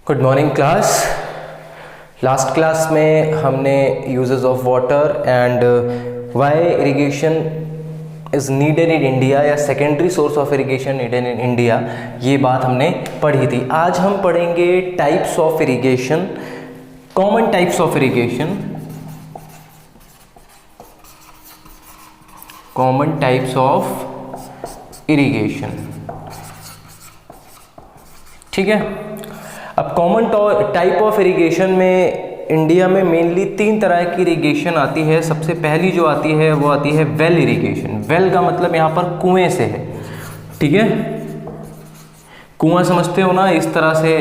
Good morning class. Last class में हमने uses of water and why irrigation is needed in India या secondary source of irrigation needed in India, ये बात हमने पढ़ी थी। आज हम पढ़ेंगे types of irrigation, common types of irrigation, common types of irrigation. ठीक है। अब कॉमन टाइप ऑफ इरिगेशन में इंडिया में मेनली 3 तरह की इरिगेशन आती है। सबसे पहली जो आती है वो आती है वेल इरिगेशन। वेल का मतलब यहाँ पर कुएं से है। ठीक है, कुआं समझते हो ना, इस तरह से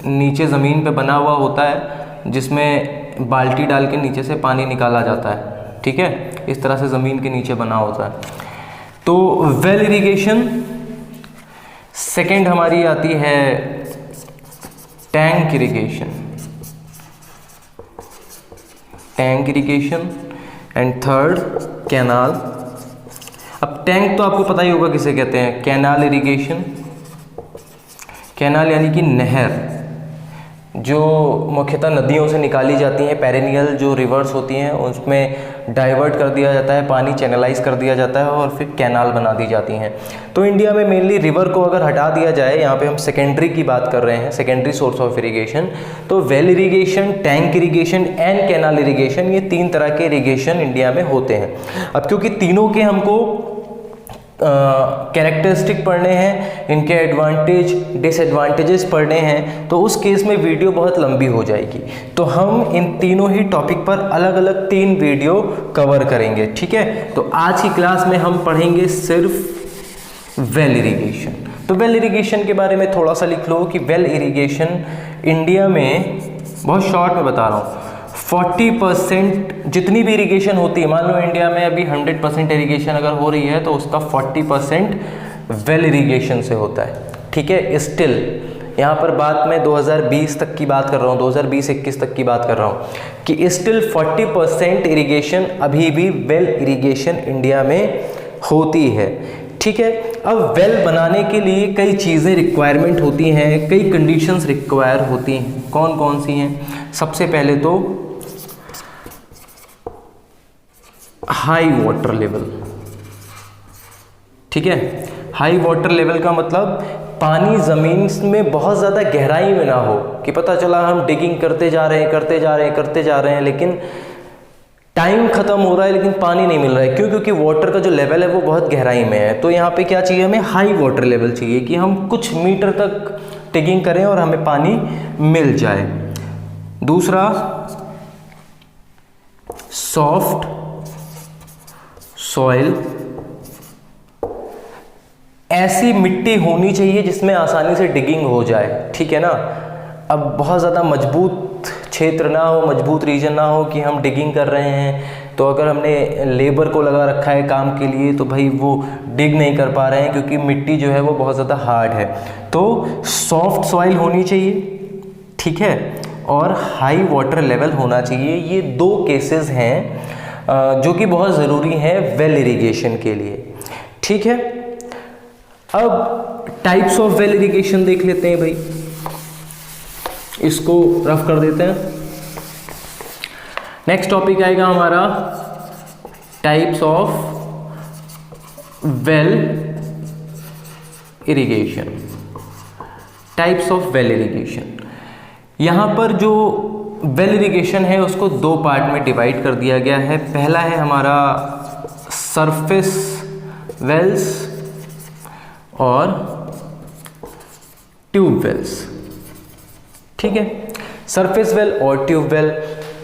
नीचे ज़मीन पे बना हुआ होता है जिसमें बाल्टी डाल के नीचे से पानी निकाला जाता है। ठीक है, इस तरह से ज़मीन के नीचे बना होता है, तो वेल इरिगेशन। सेकेंड हमारी आती है tank irrigation, tank irrigation and third canal. अब टैंक तो आपको पता ही होगा किसे कहते हैं, कैनाल इरिगेशन। कैनाल यानी कि नहर जो मुख्यतः नदियों से निकाली जाती हैं, पेरेनियल जो रिवर्स होती हैं उसमें डाइवर्ट कर दिया जाता है, पानी चैनलाइज कर दिया जाता है और फिर कैनाल बना दी जाती हैं। तो इंडिया में मेनली रिवर को अगर हटा दिया जाए, यहाँ पे हम सेकेंडरी की बात कर रहे हैं, सेकेंडरी सोर्स ऑफ इरिगेशन, तो well irrigation, tank irrigation and canal irrigation, ये 3 तरह के इरिगेशन इंडिया में होते हैं। अब क्योंकि तीनों के हमको कैरेक्टरिस्टिक पढ़ने हैं, इनके एडवांटेज डिसएडवांटेजेस पढ़ने हैं, तो उस केस में वीडियो बहुत लंबी हो जाएगी। तो हम इन तीनों ही टॉपिक पर अलग अलग 3 वीडियो कवर करेंगे। ठीक है, तो आज की क्लास में हम पढ़ेंगे सिर्फ वेल इरिगेशन। तो वेल इरिगेशन के बारे में थोड़ा सा लिख लो कि वेल इरिगेशन इंडिया में, बहुत शॉर्ट में बता रहा हूँ, 40% जितनी भी इरिगेशन होती है, मान लो इंडिया में अभी 100% इरिगेशन अगर हो रही है तो उसका 40% वेल इरिगेशन से होता है। ठीक है, स्टिल यहाँ पर बात मैं 2020 तक की बात कर रहा हूँ, 2020-21 तक की बात कर रहा हूँ कि स्टिल 40% इरिगेशन अभी भी वेल इरिगेशन इंडिया में होती है। ठीक है, अब वेल बनाने के लिए कई चीज़ें रिक्वायरमेंट होती हैं, कई कंडीशंस रिक्वायर होती हैं। कौन कौन सी हैं? सबसे पहले तो हाई वाटर लेवल। ठीक है, हाई वाटर लेवल का मतलब पानी ज़मीन में बहुत ज़्यादा गहराई में ना हो कि पता चला हम डिगिंग करते जा रहे हैं लेकिन टाइम खत्म हो रहा है लेकिन पानी नहीं मिल रहा है। क्यों? क्योंकि वाटर का जो लेवल है वो बहुत गहराई में है। तो यहाँ पे क्या चाहिए हमें? हाई वाटर लेवल चाहिए कि हम कुछ मीटर तक डिगिंग करें और हमें पानी मिल जाए। दूसरा, सॉफ्ट सॉइल, ऐसी मिट्टी होनी चाहिए जिसमें आसानी से डिगिंग हो जाए। ठीक है ना, अब बहुत ज़्यादा मजबूत क्षेत्र ना हो, मजबूत रीजन ना हो कि हम डिगिंग कर रहे हैं तो अगर हमने लेबर को लगा रखा है काम के लिए तो भाई वो डिग नहीं कर पा रहे हैं क्योंकि मिट्टी जो है वो बहुत ज़्यादा हार्ड है। तो सॉफ्ट सॉइल होनी चाहिए, ठीक है, और हाई वाटर लेवल होना चाहिए। ये 2 केसेस हैं जो कि बहुत ज़रूरी हैं वेल इरिगेशन के लिए। ठीक है, अब टाइप्स ऑफ वेल इरिगेशन देख लेते हैं भाई, इसको रफ कर देते हैं। नेक्स्ट टॉपिक आएगा हमारा types of well irrigation. Types of well irrigation, यहाँ पर जो वेल इरिगेशन है उसको 2 पार्ट में डिवाइड कर दिया गया है। पहला है हमारा सरफेस वेल्स और ट्यूब वेल्स। ठीक है, सरफेस वेल और ट्यूब वेल।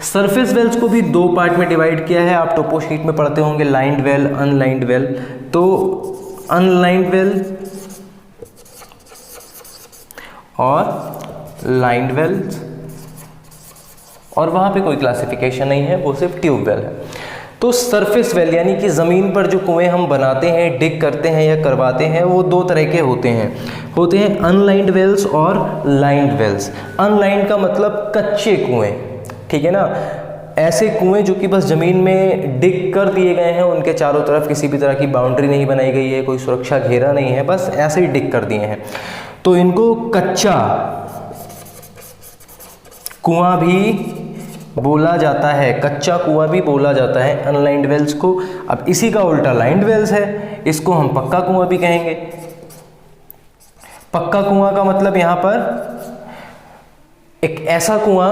सरफेस वेल्स को भी 2 पार्ट में डिवाइड किया है। आप टोपो शीट में पढ़ते होंगे लाइंड वेल, अनलाइंड वेल। तो अनलाइंड वेल और लाइंड वेल्स, और वहाँ पे कोई क्लासिफिकेशन नहीं है, वो सिर्फ ट्यूब वेल है। तो सरफेस वेल यानी कि ज़मीन पर जो कुएं हम बनाते हैं, डिग करते हैं या करवाते हैं, वो 2 तरह के होते हैं अनलाइंड वेल्स और लाइंड वेल्स। अनलाइंड का मतलब कच्चे कुएं, ठीक है ना, ऐसे कुएं जो कि बस ज़मीन में डिग कर दिए गए हैं, उनके चारों तरफ किसी भी तरह की बाउंड्री नहीं बनाई गई है, कोई सुरक्षा घेरा नहीं है, बस ऐसे ही डिग कर दिए हैं, तो इनको कच्चा कुआं भी बोला जाता है, कच्चा कुआं भी बोला जाता है अनलाइंड वेल्स को। अब इसी का उल्टा लाइंड वेल्स है, इसको हम पक्का कुआं भी कहेंगे। पक्का कुआं का मतलब यहाँ पर एक ऐसा कुआं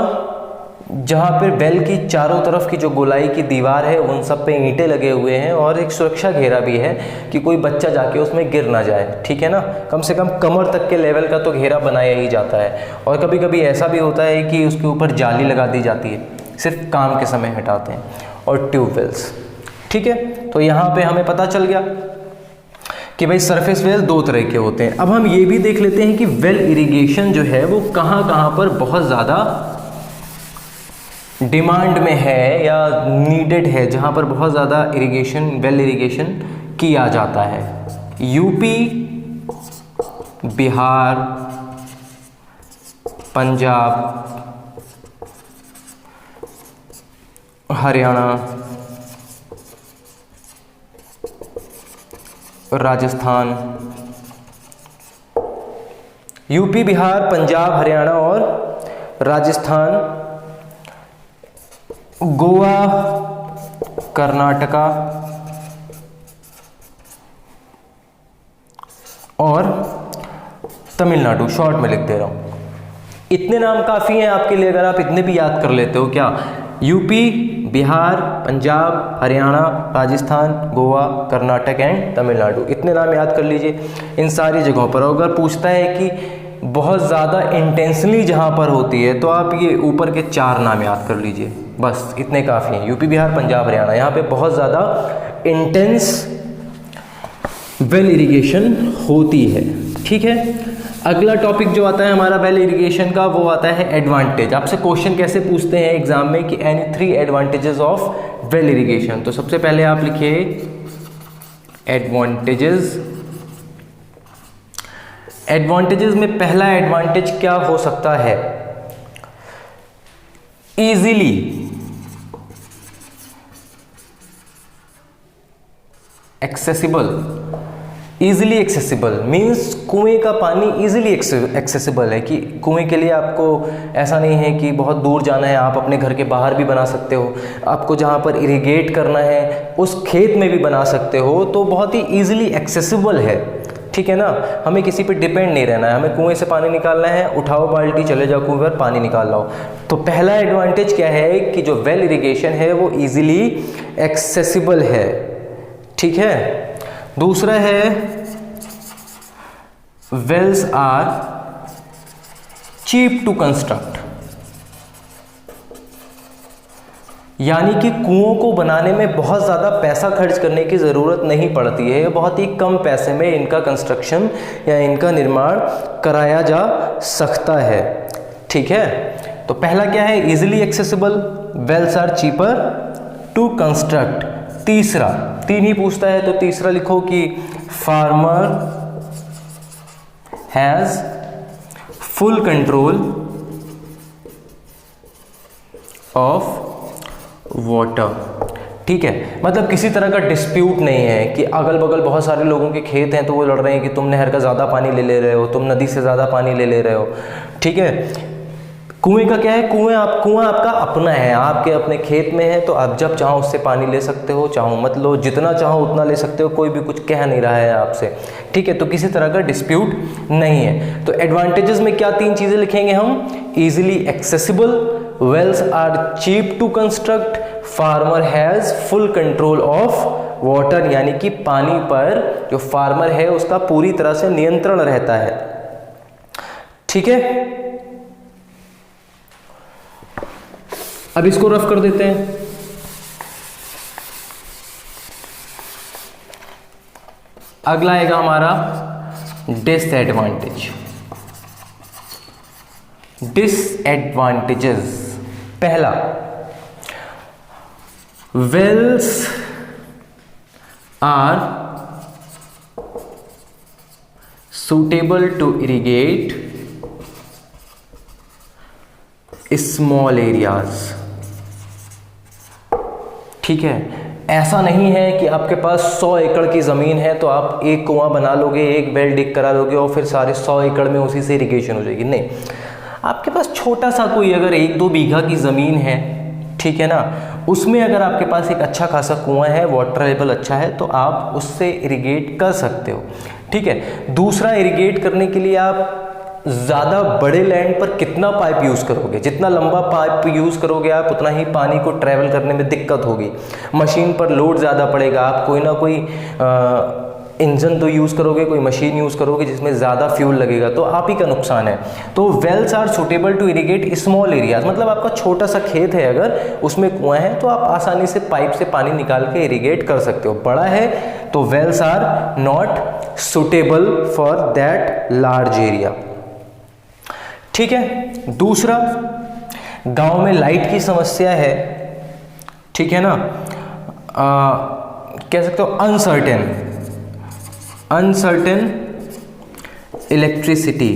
जहाँ पर वेल की चारों तरफ की जो गोलाई की दीवार है उन सब पे ईंटें लगे हुए हैं और एक सुरक्षा घेरा भी है कि कोई बच्चा जाके उसमें गिर ना जाए, ठीक है ना। कम से कम कमर तक के लेवल का तो घेरा बनाया ही जाता है। और कभी कभी ऐसा भी होता है कि उसके ऊपर जाली लगा दी जाती है, सिर्फ काम के समय हटाते हैं। और ट्यूबवेल्स, ठीक है। तो यहाँ पे हमें पता चल गया कि भाई सरफेस वेल दो तरह के होते हैं। अब हम ये भी देख लेते हैं कि वेल इरिगेशन जो है वो कहाँ कहाँ पर बहुत ज़्यादा डिमांड में है या नीडेड है, जहाँ पर बहुत ज़्यादा इरिगेशन, वेल इरिगेशन किया जाता है। यूपी, बिहार, पंजाब, हरियाणा, राजस्थान। यूपी, बिहार, पंजाब, हरियाणा और राजस्थान, गोवा, कर्नाटका और तमिलनाडु। शॉर्ट में लिख दे रहा हूं, इतने नाम काफ़ी हैं आपके लिए अगर आप इतने भी याद कर लेते हो। क्या? यूपी, बिहार, पंजाब, हरियाणा, राजस्थान, गोवा, कर्नाटक एंड तमिलनाडु, इतने नाम याद कर लीजिए इन सारी जगहों पर। अगर पूछता है कि बहुत ज़्यादा इंटेंसली जहाँ पर होती है तो आप ये ऊपर के 4 नाम याद कर लीजिए, बस इतने काफ़ी हैं। यूपी, बिहार, पंजाब, हरियाणा, यहाँ पे बहुत ज़्यादा इंटेंस वेल इरिगेशन होती है, ठीक है। अगला टॉपिक जो आता है हमारा वेल इरिगेशन का, वो आता है एडवांटेज। आपसे क्वेश्चन कैसे पूछते हैं एग्जाम में कि any 3 advantages of well irrigation. तो सबसे पहले आप लिखिए एडवांटेजेस। एडवांटेजेस में पहला एडवांटेज क्या हो सकता है? Easily accessible. Easily accessible means कुएं का पानी ईजिली एक्सेसिबल है, कि कुएं के लिए आपको ऐसा नहीं है कि बहुत दूर जाना है, आप अपने घर के बाहर भी बना सकते हो। आपको जहाँ पर इरिगेट करना है उस खेत में भी बना सकते हो, तो बहुत ही ईजिली एक्सेसिबल है, ठीक है ना। हमें किसी पे डिपेंड नहीं रहना है, हमें कुएं से पानी निकालना है, उठाओ बाल्टी, चले जाओ कुएं पर, पानी निकाल लाओ। तो पहला एडवांटेज क्या है कि जो वेल इरिगेशन है वो ईजिली एक्सेसिबल है, ठीक है। दूसरा है wells are cheap to construct, यानी कि कुओं को बनाने में बहुत ज़्यादा पैसा खर्च करने की ज़रूरत नहीं पड़ती है, बहुत ही कम पैसे में इनका कंस्ट्रक्शन या इनका निर्माण कराया जा सकता है, ठीक है। तो पहला क्या है? Easily accessible, wells are cheaper to construct. तीसरा, 3 ही पूछता है तो तीसरा लिखो कि farmer has full control of water, ठीक है। मतलब किसी तरह का डिस्प्यूट नहीं है कि अगल बगल बहुत सारे लोगों के खेत हैं तो वो लड़ रहे हैं कि तुम नहर का ज़्यादा पानी ले रहे हो, तुम नदी से ज़्यादा पानी ले रहे हो, ठीक है। कुएं का क्या है? कुआं आपका अपना है, आपके अपने खेत में है, तो आप जब चाहो उससे पानी ले सकते हो, चाहो मत लो, जितना चाहो उतना ले सकते हो, कोई भी कुछ कह नहीं रहा है आपसे, ठीक है। तो किसी तरह का डिस्प्यूट नहीं है। तो एडवांटेजेस में क्या 3 चीज़ें लिखेंगे हम? Easily accessible, wells are cheap to construct, farmer has full control of water, यानी कि पानी पर जो फार्मर है उसका पूरी तरह से नियंत्रण रहता है, ठीक है। अब इसको रफ कर देते हैं। अगला आएगा हमारा डिसएडवांटेज। डिसएडवांटेजेस, पहला, wells are suitable to irrigate small areas, ठीक है। ऐसा नहीं है कि आपके पास 100 एकड़ की ज़मीन है तो आप एक कुआं बना लोगे, एक वेल डिग करा लोगे और फिर सारे 100 एकड़ में उसी से इरिगेशन हो जाएगी, नहीं। आपके पास छोटा सा कोई अगर 1-2 बीघा की ज़मीन है, ठीक है ना, उसमें अगर आपके पास एक अच्छा खासा कुआं है, वाटर लेवल अच्छा है, तो आप उससे इरिगेट कर सकते हो, ठीक है। दूसरा, इरिगेट करने के लिए आप ज़्यादा बड़े लैंड पर कितना पाइप यूज़ करोगे, जितना लंबा पाइप यूज़ करोगे आप उतना ही पानी को ट्रैवल करने में दिक्कत होगी, मशीन पर लोड ज़्यादा पड़ेगा, आप कोई ना कोई इंजन तो यूज़ करोगे, कोई मशीन यूज़ करोगे जिसमें ज़्यादा फ्यूल लगेगा, तो आप ही का नुकसान है। तो wells are suitable to irrigate small areas, मतलब आपका छोटा सा खेत है, अगर उसमें कुआं है तो आप आसानी से पाइप से पानी निकाल के इरिगेट कर सकते हो। बड़ा है तो wells are not suitable for that large area, ठीक है। दूसरा, गांव में लाइट की समस्या है, ठीक है ना, कह सकते हो अनसर्टेन इलेक्ट्रिसिटी।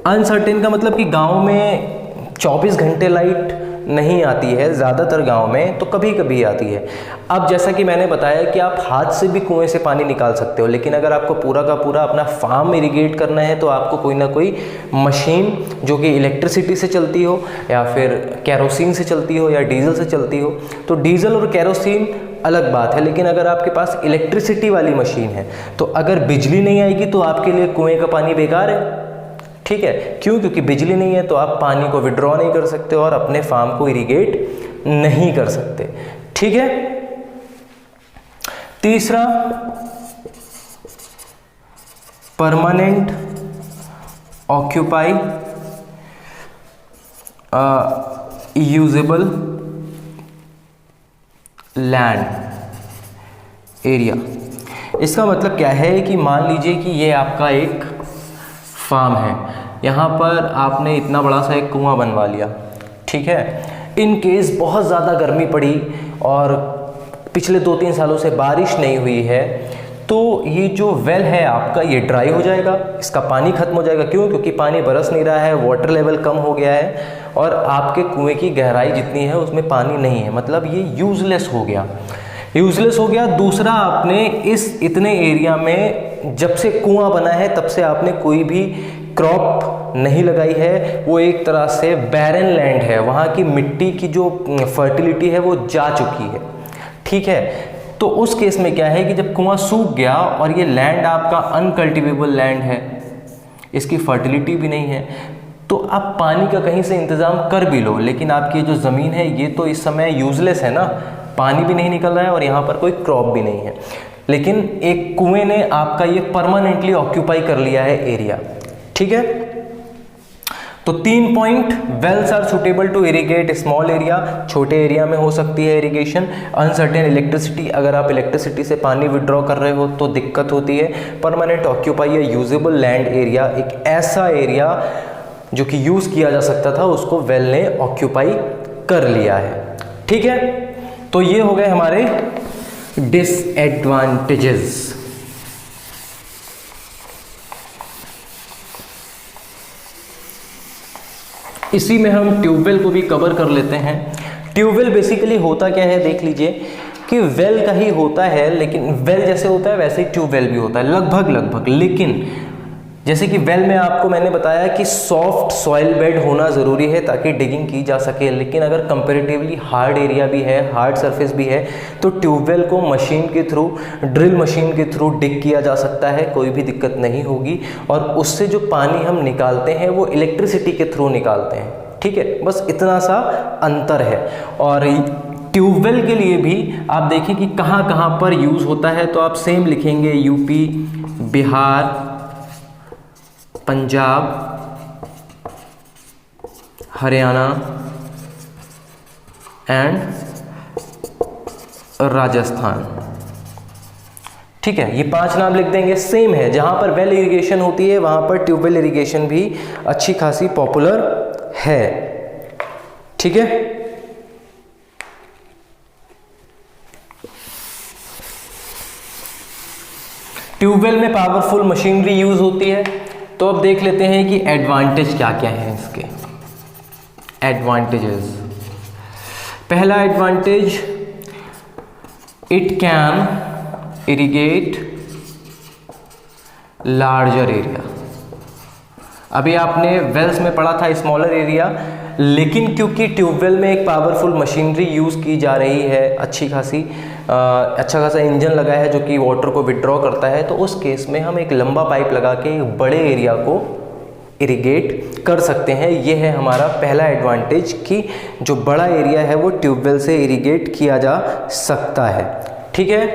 अनसर्टेन का मतलब कि गांव में 24 घंटे लाइट नहीं आती है, ज़्यादातर गांव में तो कभी कभी आती है। अब जैसा कि मैंने बताया कि आप हाथ से भी कुएं से पानी निकाल सकते हो, लेकिन अगर आपको पूरा का पूरा अपना फार्म इरिगेट करना है तो आपको कोई ना कोई मशीन जो कि इलेक्ट्रिसिटी से चलती हो या फिर कैरोसिन से चलती हो या डीजल से चलती हो, तो डीजल और कैरोसिन अलग बात है, लेकिन अगर आपके पास इलेक्ट्रिसिटी वाली मशीन है तो अगर बिजली नहीं आएगी तो आपके लिए कुएं का पानी बेकार है, ठीक है। क्यों? क्योंकि बिजली नहीं है तो आप पानी को विड्रॉ नहीं कर सकते और अपने फार्म को इरिगेट नहीं कर सकते, ठीक है। तीसरा, permanent occupy usable land area. इसका मतलब क्या है कि मान लीजिए कि ये आपका एक फार्म है, यहाँ पर आपने इतना बड़ा सा एक कुआं बनवा लिया, ठीक है। इन केस बहुत ज़्यादा गर्मी पड़ी और पिछले 2-3 सालों से बारिश नहीं हुई है, तो ये जो वेल है आपका ये ड्राई हो जाएगा, इसका पानी खत्म हो जाएगा। क्यों? क्योंकि पानी बरस नहीं रहा है, वाटर लेवल कम हो गया है और आपके कुएं की गहराई जितनी है उसमें पानी नहीं है, मतलब ये यूजलेस हो गया, यूजलेस हो गया। दूसरा, आपने इस इतने एरिया में जब से कुआं बना है तब से आपने कोई भी क्रॉप नहीं लगाई है, वो एक तरह से बैरन लैंड है, वहाँ की मिट्टी की जो फर्टिलिटी है वो जा चुकी है, ठीक है। तो उस केस में क्या है कि जब कुआं सूख गया और ये लैंड आपका अनकल्टिवेबल लैंड है, इसकी फर्टिलिटी भी नहीं है, तो आप पानी का कहीं से इंतज़ाम कर भी लो, लेकिन आपकी जो ज़मीन है ये तो इस समय यूजलेस है ना, पानी भी नहीं निकल रहा है और यहाँ पर कोई क्रॉप भी नहीं है। लेकिन एक कुएं ने आपका ये परमानेंटली ऑक्यूपाई कर लिया है एरिया, ठीक है। तो 3 point, wells are suitable to irrigate small area, छोटे एरिया में हो सकती है इरिगेशन। अनसर्टेन इलेक्ट्रिसिटी, अगर आप इलेक्ट्रिसिटी से पानी विड्रॉ कर रहे हो तो दिक्कत होती है। परमानेंट ऑक्यूपाई या यूजेबल लैंड एरिया, एक ऐसा एरिया जो कि यूज़ किया जा सकता था उसको वेल ने ऑक्यूपाई कर लिया है, ठीक है। तो ये हो गए हमारे डिसएडवांटेजेस। इसी में हम ट्यूबवेल को भी कवर कर लेते हैं। ट्यूबवेल बेसिकली होता क्या है, देख लीजिए कि वेल का ही होता है, लेकिन वेल जैसे होता है वैसे ही ट्यूबवेल भी होता है लगभग। लेकिन जैसे कि वेल में आपको मैंने बताया कि सॉफ्ट सॉइल बेड होना ज़रूरी है ताकि डिगिंग की जा सके, लेकिन अगर कंपैरेटिवली हार्ड एरिया भी है, हार्ड सरफेस भी है, तो ट्यूबवेल को मशीन के थ्रू, ड्रिल मशीन के थ्रू डिग किया जा सकता है, कोई भी दिक्कत नहीं होगी। और उससे जो पानी हम निकालते हैं वो इलेक्ट्रिसिटी के थ्रू निकालते हैं, ठीक है। बस इतना सा अंतर है। और ट्यूबवेल के लिए भी आप देखें कि कहाँ कहाँ पर यूज़ होता है, तो आप सेम लिखेंगे यूपी, बिहार, पंजाब, हरियाणा एंड राजस्थान, ठीक है। ये 5 नाम लिख देंगे, सेम है। जहां पर वेल इरिगेशन होती है वहां पर ट्यूबवेल इरिगेशन भी अच्छी खासी पॉपुलर है, ठीक है। ट्यूबवेल में पावरफुल मशीनरी यूज होती है। तो अब देख लेते हैं कि एडवांटेज क्या क्या है इसके। एडवांटेजेस, पहला advantage, it can irrigate larger area. अभी आपने वेल्स में पढ़ा था स्मॉलर एरिया, लेकिन क्योंकि ट्यूबवेल में एक पावरफुल मशीनरी यूज़ की जा रही है, अच्छा खासा इंजन लगा है जो कि वाटर को विड्रॉ करता है, तो उस केस में हम एक लंबा पाइप लगा के एक बड़े एरिया को इरिगेट कर सकते हैं। ये है हमारा पहला एडवांटेज कि जो बड़ा एरिया है वो ट्यूबवेल से इरिगेट किया जा सकता है। ठीक है।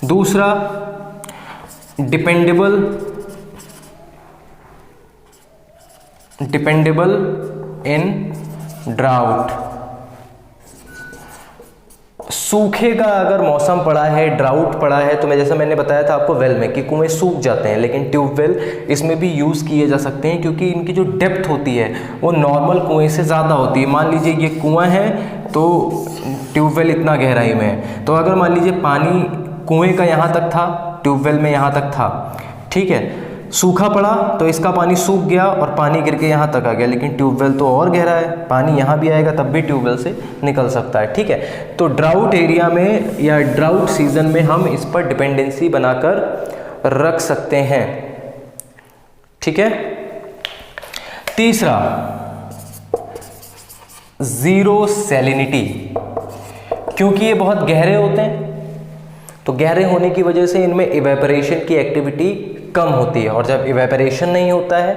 दूसरा, डिपेंडेबल इन ड्राउट। सूखे का अगर मौसम पड़ा है, ड्राउट पड़ा है, तो जैसा मैंने बताया था आपको वेल में कि कुएं सूख जाते हैं, लेकिन ट्यूबवेल इसमें भी यूज़ किए जा सकते हैं क्योंकि इनकी जो डेप्थ होती है वो नॉर्मल कुएं से ज़्यादा होती है। मान लीजिए ये कुआं है तो ट्यूबवेल इतना गहराई में है, तो अगर मान लीजिए पानी कुएं का यहाँ तक था, ट्यूबवेल में यहाँ तक था, ठीक है, सूखा पड़ा तो इसका पानी सूख गया और पानी गिर के यहाँ तक आ गया, लेकिन ट्यूबवेल तो और गहरा है, पानी यहाँ भी आएगा तब भी ट्यूबवेल से निकल सकता है। ठीक है। तो ड्राउट एरिया में या ड्राउट सीजन में हम इस पर डिपेंडेंसी बनाकर रख सकते हैं। ठीक है। तीसरा, जीरो सैलिनिटी। क्योंकि ये बहुत गहरे होते हैं तो गहरे होने की वजह से इनमें इवेपोरेशन की एक्टिविटी कम होती है, और जब इवेपोरेशन नहीं होता है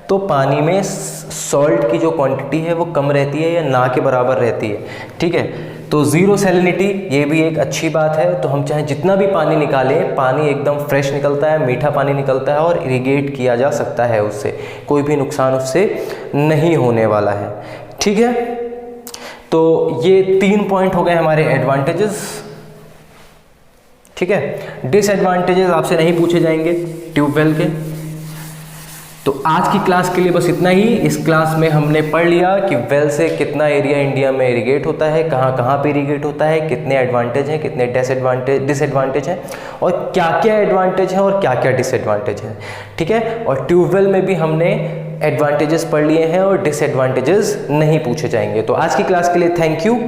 तो पानी में सॉल्ट की जो क्वांटिटी है वो कम रहती है या ना के बराबर रहती है। ठीक है। तो ज़ीरो सैलिनिटी ये भी एक अच्छी बात है। तो हम चाहे जितना भी पानी निकालें, पानी एकदम फ्रेश निकलता है, मीठा पानी निकलता है और इरिगेट किया जा सकता है, उससे कोई भी नुकसान उससे नहीं होने वाला है। ठीक है। तो ये 3 पॉइंट हो गए हमारे एडवांटेजेस। ठीक है। डिसएडवांटेजेस आपसे नहीं पूछे जाएंगे ट्यूबवेल के। तो आज की क्लास के लिए बस इतना ही। इस क्लास में हमने पढ़ लिया कि वेल से कितना एरिया इंडिया में इरिगेट होता है, कहाँ कहाँ पे इरिगेट होता है, कितने एडवांटेज हैं, कितने डिसएडवांटेज हैं, और क्या क्या एडवांटेज हैं और क्या क्या डिसएडवांटेज हैं। ठीक है। और ट्यूबवेल में भी हमने एडवांटेजेस पढ़ लिए हैं और डिसएडवांटेजेस नहीं पूछे जाएंगे। तो आज की क्लास के लिए थैंक यू।